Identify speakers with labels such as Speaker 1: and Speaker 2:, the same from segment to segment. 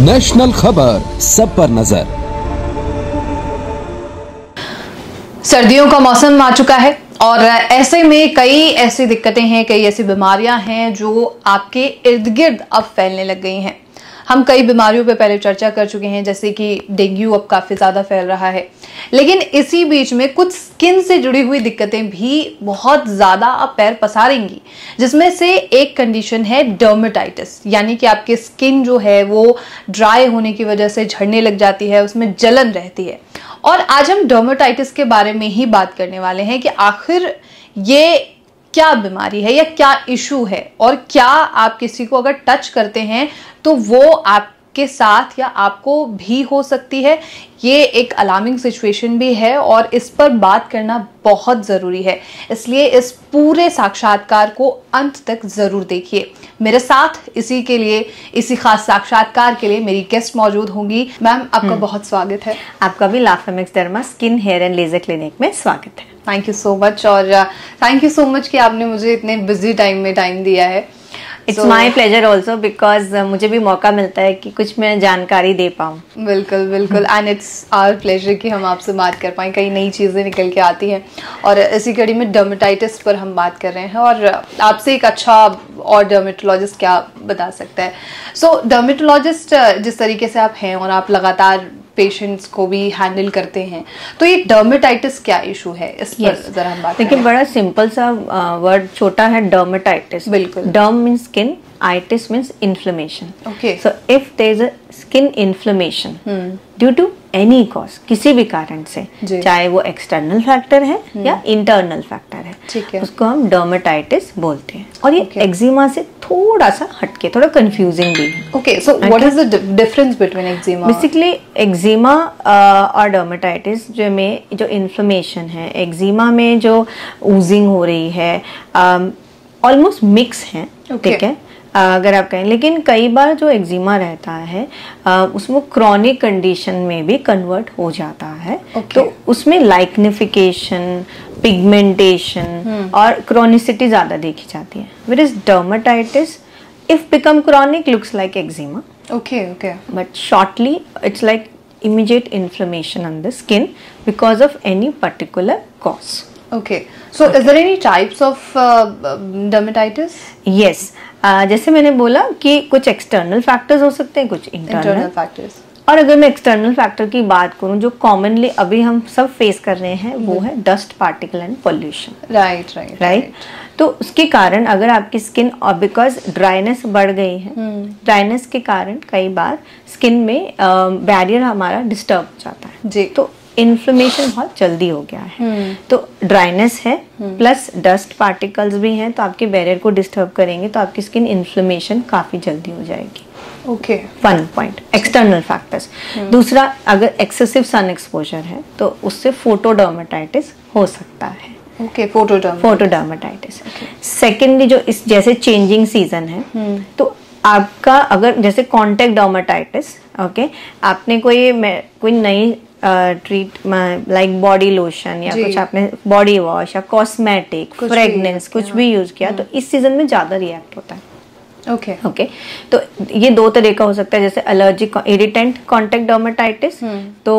Speaker 1: National खबर, सब पर नजर।
Speaker 2: सर्दियों का मौसम आ चुका है और ऐसे में कई ऐसी दिक्कतें हैं, कई ऐसी बीमारियां हैं जो आपके इर्द गिर्द अब फैलने लग गई हैं। हम कई बीमारियों पे पहले चर्चा कर चुके हैं, जैसे कि डेंगू अब काफ़ी ज़्यादा फैल रहा है, लेकिन इसी बीच में कुछ स्किन से जुड़ी हुई दिक्कतें भी बहुत ज़्यादा अब पैर पसारेंगी, जिसमें से एक कंडीशन है डर्मेटाइटिस, यानी कि आपकी स्किन जो है वो ड्राई होने की वजह से झड़ने लग जाती है, उसमें जलन रहती है। और आज हम डर्मेटाइटिस के बारे में ही बात करने वाले हैं कि आखिर ये क्या बीमारी है या क्या इशू है, और क्या आप किसी को अगर टच करते हैं तो वो आपके साथ या आपको भी हो सकती है। ये एक अलार्मिंग सिचुएशन भी है और इस पर बात करना बहुत ज़रूरी है, इसलिए इस पूरे साक्षात्कार को अंत तक ज़रूर देखिए। मेरे साथ इसी खास साक्षात्कार के लिए मेरी गेस्ट मौजूद होंगी। मैम, आपका बहुत स्वागत है।
Speaker 3: आपका भी लाफेमिक्स derma skin hair and laser clinic में स्वागत है।
Speaker 2: थैंक यू सो मच, और थैंक यू सो मच कि आपने मुझे इतने बिजी टाइम में टाइम दिया है।
Speaker 3: It's my pleasure also, because मुझे भी मौका मिलता है कि कुछ मैं जानकारी दे पाऊँ।
Speaker 2: बिल्कुल बिल्कुल, एंड इट्स आवर प्लेजर कि हम आपसे बात कर पाएँ। कई नई चीज़ें निकल के आती हैं और इसी कड़ी में डर्मेटाइटिस पर हम बात कर रहे हैं, और आपसे एक अच्छा और डर्मेटोलॉजिस्ट क्या बता सकता है। सो डर्मेटोलॉजिस्ट जिस तरीके से आप हैं और आप लगातार पेशेंट्स को भी हैंडल करते हैं, तो ये डर्मेटाइटिस क्या इशू है, इस पर जरा हम बात करें।
Speaker 3: देखिए, बड़ा सिंपल सा वर्ड छोटा है, डर्मेटाइटिस।
Speaker 2: बिल्कुल।
Speaker 3: Derm means skin, itis means inflammation.
Speaker 2: Okay.
Speaker 3: So if there is a skin inflammation due to any cause, किसी भी कारण से, चाहे वो एक्सटर्नल फैक्टर है या इंटरनल फैक्टर है,
Speaker 2: ठीक है,
Speaker 3: उसको हम डर्मेटाइटिस बोलते हैं। और ये एक्जिमा से थोड़ा सा हटके, थोड़ा कंफ्यूजिंग भी है।
Speaker 2: Okay, so what is the difference between eczema?
Speaker 3: Basically eczema और डर्मेटाइटिस जो इन्फ्लेमेशन है, एक्जिमा में जो ऊजिंग हो रही है, ऑलमोस्ट मिक्स है, ठीक है, अगर आप कहें। लेकिन कई बार जो एक्जिमा रहता है उसमें क्रॉनिक कंडीशन में भी कन्वर्ट हो जाता है। तो उसमें लाइक्निफिकेशन, पिगमेंटेशन और क्रॉनिसिटी ज़्यादा देखी जाती है। With is dermatitis if become chronic looks like eczema,
Speaker 2: okay,
Speaker 3: but shortly it's like immediate inflammation on the skin because of any particular cause.
Speaker 2: Okay, so is there any types of dermatitis?
Speaker 3: Yes, जैसे मैंने बोला कि कुछ external factors हो सकते हैं, कुछ internal
Speaker 2: factors.
Speaker 3: और अगर मैं एक्सटर्नल फैक्टर की बात करूं जो कॉमनली अभी हम सब फेस कर रहे हैं, वो है dust particle and pollution. Right. तो उसके कारण अगर आपकी स्किन, और बिकॉज ड्राइनेस बढ़ गई है, ड्राइनेस के कारण कई बार स्किन में बैरियर हमारा डिस्टर्ब हो जाता है जी। तो इन्फ्लेमेशन बहुत जल्दी हो गया है। तो ड्राइनेस है प्लस डस्ट पार्टिकल्स भी हैं, तो आपके बैरियर को डिस्टर्ब करेंगे, तो आपकी स्किन इन्फ्लेमेशन काफी जल्दी हो जाएगी।
Speaker 2: Okay,
Speaker 3: one point external factors. दूसरा, अगर एक्सेसिव सन एक्सपोजर है तो उससे फोटोडर्मेटाइटिस हो सकता है।
Speaker 2: ओके, फोटोडर्मेटाइटिस।
Speaker 3: सेकेंडली, जो इस जैसे चेंजिंग सीजन है, तो आपका अगर जैसे कॉन्टेक्ट डर्मेटाइटिस, ओके, आपने कोई नई ट्रीट लाइक बॉडी लोशन या कुछ आपने बॉडी वॉश या कॉस्मेटिक, फ्रेगनेंस कुछ भी यूज किया, तो इस सीजन में ज्यादा रिएक्ट होता है। ओके, तो ये दो तरह का हो सकता है। जैसे एलर्जिक इरिटेंट कॉन्टेक्ट डर्मेटाइटिस, तो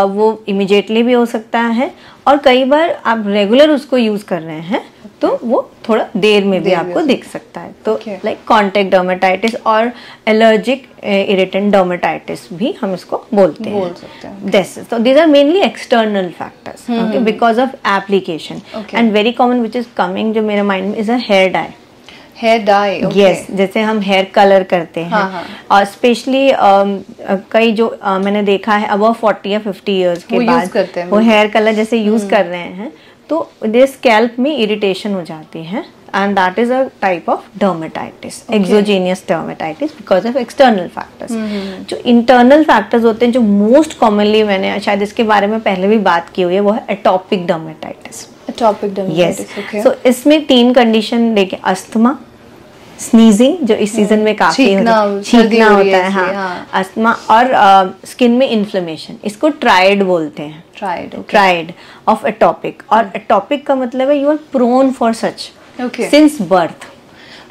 Speaker 3: वो इमिडिएटली भी हो सकता है, और कई बार आप रेगुलर उसको यूज कर रहे हैं तो वो थोड़ा देर में भी आपको दिख सकता है। तो लाइक कॉन्टेक्ट डर्मेटाइटिस और एलर्जिक इरिटेंट डर्मेटाइटिस भी हम इसको बोलते हैं। तो these are mainly external factors because of application. And very common which is coming जो मेरे माइंड में is a hair dye.
Speaker 2: Hair dye,
Speaker 3: yes, जैसे हम हेयर कलर करते हैं, और स्पेशली कई जो मैंने देखा है अबव 40 या 50 इयर्स के बाद वो हेयर कलर जैसे यूज कर रहे हैं, तो दे स्कैल्प में इरिटेशन हो जाती है, and that is a type of dermatitis, exogenous dermatitis because of external factors. जो इंटरनल फैक्टर्स होते हैं, जो मोस्ट कॉमनली, मैंने शायद इसके बारे में पहले भी बात की हुई है, वो है एटोपिक डर्मेटाइटिस।
Speaker 2: यस,
Speaker 3: सो इसमें 3 कंडीशन देखिए, अस्थमा, स्नीजिंग जो इस सीजन में काफी छींकना होता है, हाँ, अस्थमा, और स्किन में इन्फ्लेमेशन, इसको ट्राइड बोलते हैं, ट्राइड ऑफ एटोपिक। और एटोपिक का मतलब है you are prone for such since birth.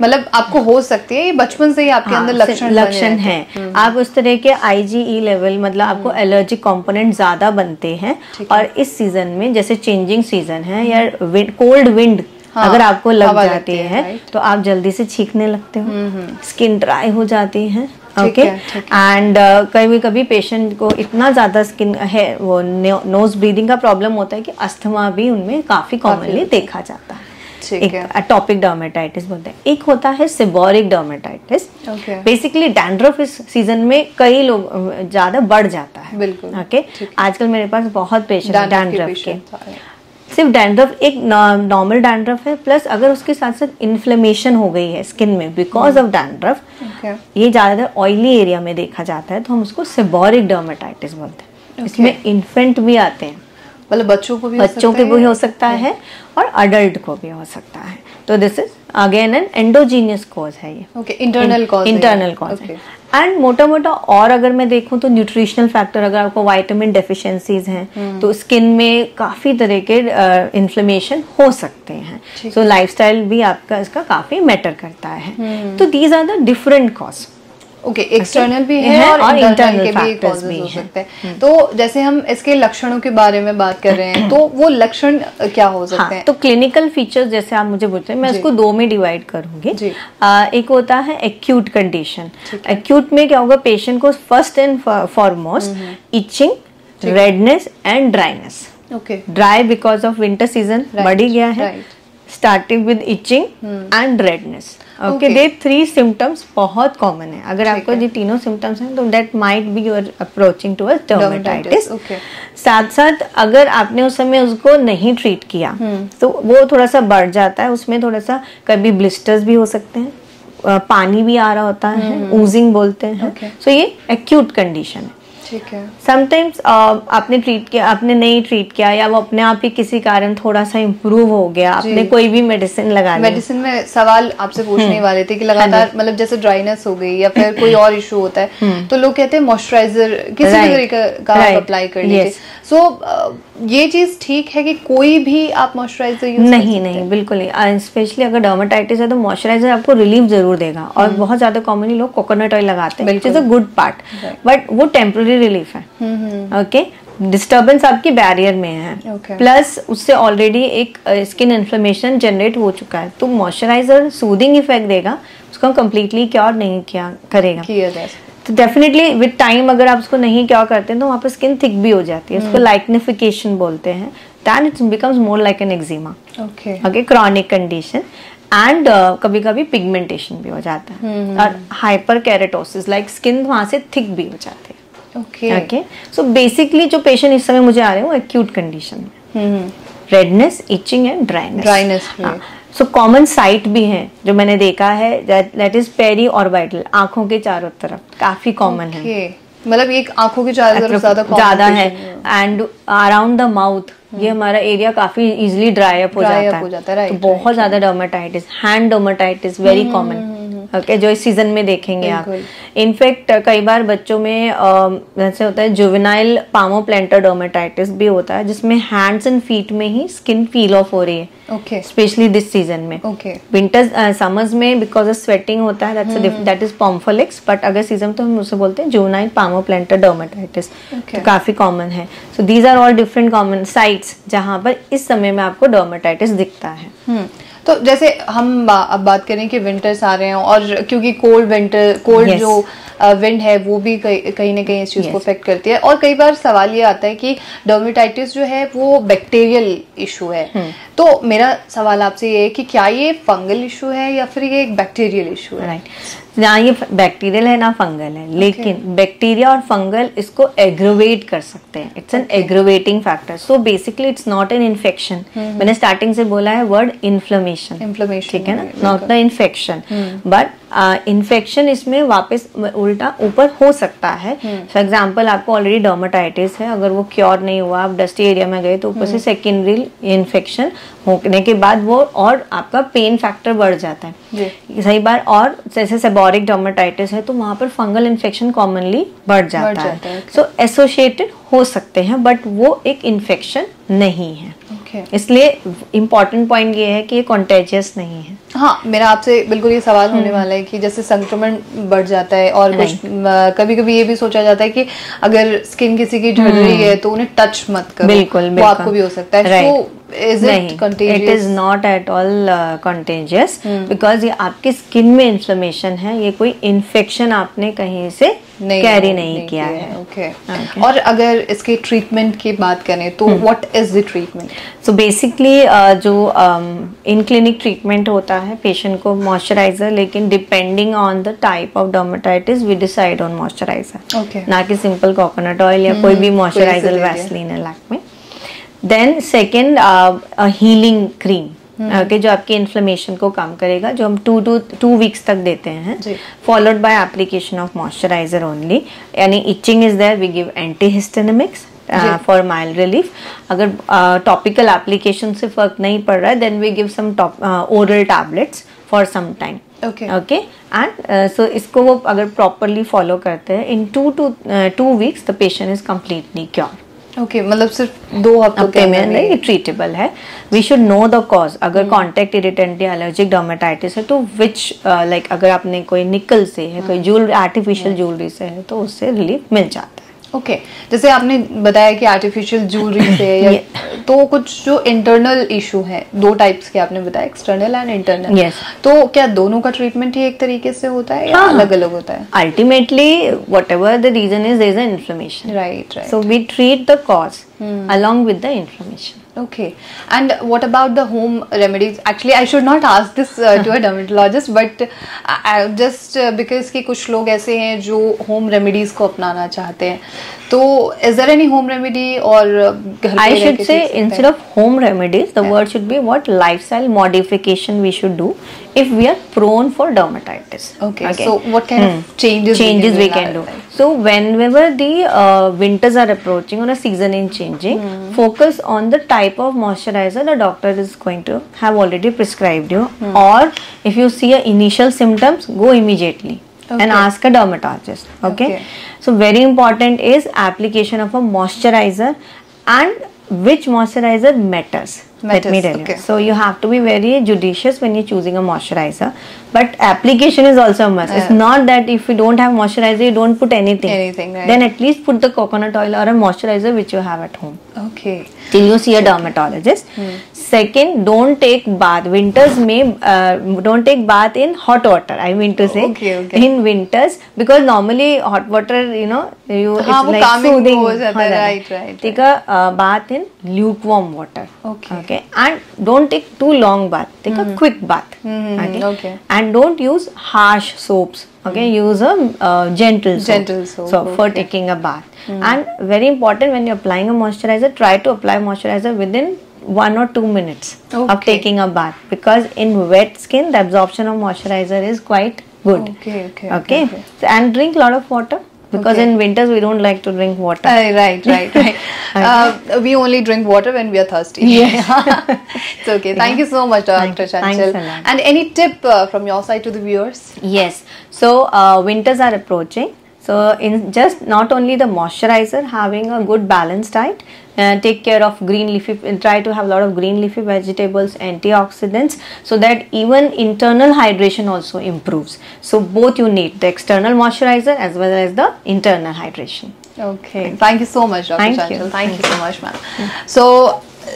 Speaker 2: मतलब आपको हो सकती है, ये बचपन से ही आपके अंदर लक्षण
Speaker 3: है। आप उस तरह के IgE लेवल, मतलब आपको एलर्जिक कंपोनेंट ज्यादा बनते हैं। और इस सीजन में जैसे चेंजिंग सीजन है या कोल्ड विंड अगर आपको लग जाती है तो आप जल्दी से छींकने लगते हो, स्किन ड्राई हो जाती है। ओके, एंड कभी कभी पेशेंट को इतना ज्यादा स्किन है, वो नोज ब्रीदिंग का प्रॉब्लम होता है कि अस्थमा भी उनमें काफी कॉमनली देखा जाता है। एक एटॉपिक डर्मेटाइटिस बोलते हैं। एक होता है सेबोरिक डर्मेटाइटिस। बेसिकली डैंड्रफ इस सीजन में कई लोग ज्यादा बढ़ जाता है।
Speaker 2: बिल्कुल।
Speaker 3: ओके, आजकल मेरे पास बहुत पेशेंट डैंड्रफ के। सिर्फ डैंड्रफ एक नॉर्मल डैंड्रफ है, प्लस अगर उसके साथ साथ इन्फ्लेमेशन हो गई है स्किन में बिकॉज ऑफ डैंड्रफ, ये ज्यादातर ऑयली एरिया में देखा जाता है, तो हम उसको सेबोरिक डर्मेटाइटिस बोलते हैं। इसमें इन्फेंट भी आते हैं,
Speaker 2: मतलब बच्चों को भी
Speaker 3: हो सकता है और अडल्ट को भी हो सकता है। तो this is again an endogenous cause है ये।
Speaker 2: ओके, इंटरनल कॉज
Speaker 3: है। एंड मोटा मोटा और अगर मैं देखूं तो न्यूट्रिशनल फैक्टर, अगर आपको विटामिन डेफिशिएंसीज हैं तो स्किन में काफी तरह के इन्फ्लेमेशन हो सकते हैं। सो लाइफस्टाइल भी आपका इसका काफी मैटर करता है। तो these are the different cause.
Speaker 2: Okay, external भी है और इंटरनल के भी कॉजेज हो सकते हैं। तो जैसे हम इसके लक्षणों के बारे में बात कर रहे हैं, तो वो लक्षण क्या हो सकते हैं?
Speaker 3: तो क्लिनिकल फीचर्स जैसे आप मुझे बोलते हैं, मैं इसको दो में डिवाइड करूंगी। एक होता है एक्यूट कंडीशन। एक्यूट में क्या होगा, पेशेंट को first and foremost itching, redness and dryness. Dry because of winter season बढ़ गया है, starting with itching and redness. Okay, they 3 symptoms बहुत कॉमन है। अगर आपको ये तीनों सिम्टम्स हैं तो that might be your approaching towards dermatitis. साथ साथ अगर आपने उस समय उसको नहीं ट्रीट किया तो वो थोड़ा सा बढ़ जाता है, उसमें थोड़ा सा कभी ब्लिस्टर्स भी हो सकते हैं, पानी भी आ रहा होता है, ऊजिंग बोलते हैं। सो ये एक्यूट कंडीशन है। समटाइम्स आपने ट्रीट किया, आपने नहीं ट्रीट किया, या वो अपने आप ही किसी कारण थोड़ा सा इम्प्रूव हो गया, आपने कोई भी मेडिसिन लगा ली।
Speaker 2: मेडिसिन में सवाल आपसे पूछने वाले थे कि लगातार मतलब जैसे ड्राइनेस हो गई या फिर कोई और इशू होता है तो लोग कहते हैं मॉइस्चराइजर किसी भी तरीके का आप अप्लाई कर लीजिए। सो ये चीज ठीक है कि कोई भी आप मॉइस्चराइजर यूज
Speaker 3: नहीं, बिल्कुल नहीं। स्पेशली अगर डर्मेटाइटिस है तो मॉइस्चराइजर आपको रिलीफ जरूर देगा, और बहुत ज्यादा कॉमनली लोग कोकोनट ऑयल लगाते हैं, which is a good part, but वो टेम्पररी रिलीफ है। ओके, डिस्टर्बेंस आपकी बैरियर में है, प्लस उससे ऑलरेडी एक स्किन इन्फ्लेमेशन जनरेट हो चुका है, तो मॉइस्चराइजर सूदिंग इफेक्ट देगा, उसको कंप्लीटली क्योर नहीं करेगा। तो डेफिनेटली विद टाइम अगर आप उसको नहीं क्या करते हैं तो वहाँ पर स्किन थिक भी हो जाती है, उसको लाइक्निफिकेशन बोलते हैं, then it becomes more like an eczema. Okay, chronic condition, and कभी कभी पिगमेंटेशन भी हो जाता है, और हाइपर केरेटोसिस, लाइक स्किन वहाँ से थिक भी हो जाती है। ओके, सो बेसिकली जो पेशेंट इस समय मुझे आ रहे हैं वो एक्यूट कंडीशन में, redness, etching and dryness. So common site भी है जो मैंने देखा है, दैट इज पेरी ऑर्बिटल, आंखों के चारों तरफ काफी कॉमन है।
Speaker 2: मतलब एक आंखों के चारों तरफ ज्यादा
Speaker 3: है, एंड अराउंड द माउथ ये हमारा एरिया काफी इजीली ड्राई अप हो जाता है, तो बहुत ज्यादा dermatitis, hand dermatitis very common. Okay, जो इस सीजन में देखेंगे आप। इनफैक्ट कई बार बच्चों में जैसे होता है जुवेनाइल पामोप्लांटर डर्मेटाइटिस भी होता है, जिसमें हैंड्स एंड फीट में ही स्किन पील ऑफ हो रही है, स्पेशली दिस सीजन में। विंटर्स समर्स में बिकॉज ऑफ स्वेटिंग होता है, दैट इज पॉम्फोलिक्स, बट अगर सीजन तो हम उसे बोलते हैं जुवेनाइल पामोप्लांटर डर्मेटाइटिस, तो काफी कॉमन है। So these are all different common sites जहां पर इस समय में आपको डर्मेटाइटिस दिखता है।
Speaker 2: तो जैसे हम अब बात करें कि विंटर्स आ रहे हैं, और क्योंकि कोल्ड जो विंड है वो भी कहीं ना कहीं इस चीज को अफेक्ट करती है, और कई बार सवाल ये आता है कि डर्मेटाइटिस जो है वो बैक्टीरियल इशू है। तो मेरा सवाल आपसे ये है कि क्या ये फंगल इशू है या फिर ये एक बैक्टीरियल इशू है?
Speaker 3: राइट, ना ये बैक्टीरियल है ना फंगल है, लेकिन बैक्टीरिया और फंगल इसको एग्रोवेट कर सकते हैं, it's an aggravating factor. So basically it's not an infection. मैंने स्टार्टिंग से बोला है वर्ड इन्फ्लेमेशन, ठीक है ना, not the infection, but infection इसमें वापस उल्टा ऊपर हो सकता है। फॉर एग्जाम्पल आपको ऑलरेडी डर्मेटाइटिस है, अगर वो क्योर नहीं हुआ, आप डस्टी एरिया में गए तो ऊपर से सेकेंडरी इन्फेक्शन होने के बाद वो और आपका पेन फैक्टर बढ़ जाता है सही बार। और जैसे सेबोरिक डर्मेटाइटिस है तो वहां पर फंगल इन्फेक्शन कॉमनली बढ़ जाता है। सो एसोसिएटेड हो सकते हैं, बट वो एक इन्फेक्शन नहीं है।
Speaker 2: Okay.
Speaker 3: इसलिए इम्पोर्टेंट पॉइंट ये है कि ये कॉन्टेजियस नहीं है।
Speaker 2: हाँ, मेरा आपसे बिल्कुल ये सवाल होने वाला है कि जैसे संक्रमण बढ़ जाता है और कुछ कभी कभी ये भी सोचा जाता है कि अगर स्किन किसी की झड़ रही है तो उन्हें टच मत करो,
Speaker 3: बिल्कुल,
Speaker 2: वो आपको भी हो सकता है।
Speaker 3: right.
Speaker 2: Is it contagious?
Speaker 3: It is not at all contagious because ये आपकी स्किन में इन्फ्लेमेशन है, ये कोई इन्फेक्शन आपने कहीं से कैरी नहीं किया है।
Speaker 2: Okay. और अगर इसके ट्रीटमेंट की बात करें तो what is the treatment?
Speaker 3: So basically जो इन क्लिनिक ट्रीटमेंट होता है पेशेंट को मॉइस्चराइजर, लेकिन depending on the type of dermatitis we decide on moisturiser, ना कि सिंपल कोकोनट ऑयल या कोई भी मॉइस्चराइजर, वैसलीन है Lakme. Then second healing cream, okay, जो आपकी इन्फ्लेमेशन को कम करेगा, जो हम 2 वीक्स तक देते हैं, followed by application of moisturiser only. यानी itching is there, we give antihistaminics for mild relief. अगर टॉपिकल एप्लीकेशन से फर्क नहीं पड़ रहा है, then we give some oral tablets for some time. Okay, and so इसको वो अगर प्रॉपरली फॉलो करते हैं, in 2 weeks the patient is completely cure.
Speaker 2: ओके, मतलब सिर्फ 2 हफ्ते में नहीं,
Speaker 3: ट्रीटेबल है। We should know the cause. अगर कॉन्टेक्ट इरिटेंट या एलर्जिक डर्मेटाइटिस है तो विच लाइक अगर आपने कोई निकल से है, कोई ज्वेलरी आर्टिफिशियल ज्वेलरी से है, तो उससे रिलीफ मिल जाता है।
Speaker 2: ओके, जैसे आपने बताया कि आर्टिफिशियल ज्वेलरी से या तो कुछ जो इंटरनल इशू है, 2 टाइप्स के आपने बताया, एक्सटर्नल एंड इंटरनल। तो क्या दोनों का ट्रीटमेंट ही एक तरीके से होता है या अलग अलग होता है?
Speaker 3: Ultimately whatever the reason is, there is an inflammation, right. So we treat the cause along with the inflammation.
Speaker 2: Okay, and what about the home remedies? Actually, I should not ask this to a dermatologist, but just because कि कुछ लोग ऐसे हैं जो home remedies को अपनाना चाहते हैं, तो is there any home remedy or घर पे
Speaker 3: I should say instead of home remedies, the word should be what lifestyle modification we should do if we are prone for dermatitis.
Speaker 2: Okay. So what kind of changes
Speaker 3: we can do? So whenever the winters are approaching or a season is changing, focus on the type of moisturizer the doctor is going to have already prescribed you, or if you see a initial symptoms, go immediately and ask a dermatologist. Okay. So very important is application of a moisturizer and which moisturizer matters. Let me tell you. So you have to be very judicious when you're choosing a moisturizer. But application is also a must. It's not that if you don't have moisturizer, you don't put anything.
Speaker 2: Right.
Speaker 3: Then at least put the coconut oil or a moisturizer which you have at home.
Speaker 2: Okay.
Speaker 3: Till you see a dermatologist. Second, don't take bath. Winters don't take bath in hot water. I mean to say in winters, because normally hot water, it's like soothing.
Speaker 2: Right.
Speaker 3: Take a bath in lukewarm water. Okay. And don't take too long bath. Take a quick bath. Okay. And don't use harsh soaps. Okay, use a gentle soap. So for taking a bath. And very important, when you're applying a moisturizer, try to apply moisturizer within 1 or 2 minutes of taking a bath, because in wet skin the absorption of moisturizer is quite good. Okay. So, and drink a lot of water, because in winters we don't like to drink water.
Speaker 2: Right. We only drink water when we are thirsty. It's okay. Thank you so much, Dr. Chanchal. And any tip from your side to the viewers?
Speaker 3: Yes. So winters are approaching. So in just not only the moisturizer, having a good balanced diet, take care of green leafy, try to have a lot of green leafy vegetables, antioxidants, so that even internal hydration also improves. So both you need the external moisturizer as well as the internal hydration.
Speaker 2: Okay. Thank you so much, Dr. Chanchal. Thank you so much, ma'am. So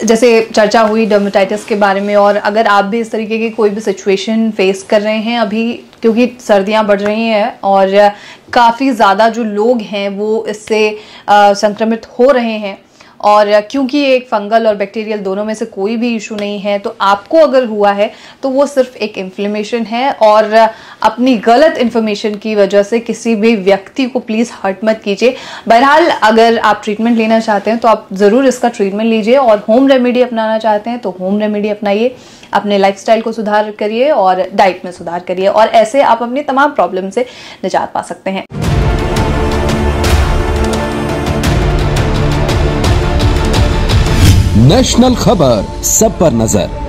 Speaker 2: जैसे चर्चा हुई dermatitis के बारे में, और अगर आप भी इस तरीके की कोई भी सिचुएशन फेस कर रहे हैं अभी, क्योंकि सर्दियां बढ़ रही हैं और काफ़ी ज़्यादा जो लोग हैं वो इससे संक्रमित हो रहे हैं, और क्योंकि एक फंगल और बैक्टीरियल दोनों में से कोई भी इशू नहीं है, तो आपको अगर हुआ है तो वो सिर्फ एक इन्फ्लेमेशन है, और अपनी गलत इन्फॉर्मेशन की वजह से किसी भी व्यक्ति को प्लीज़ हर्ट मत कीजिए। बहरहाल अगर आप ट्रीटमेंट लेना चाहते हैं तो आप ज़रूर इसका ट्रीटमेंट लीजिए, और होम रेमेडी अपनाना चाहते हैं तो होम रेमेडी अपनाइए, अपने लाइफस्टाइल को सुधार करिए और डाइट में सुधार करिए, और ऐसे आप अपनी तमाम प्रॉब्लम से निजात पा सकते हैं।
Speaker 1: नेशनल खबर, सब पर नजर।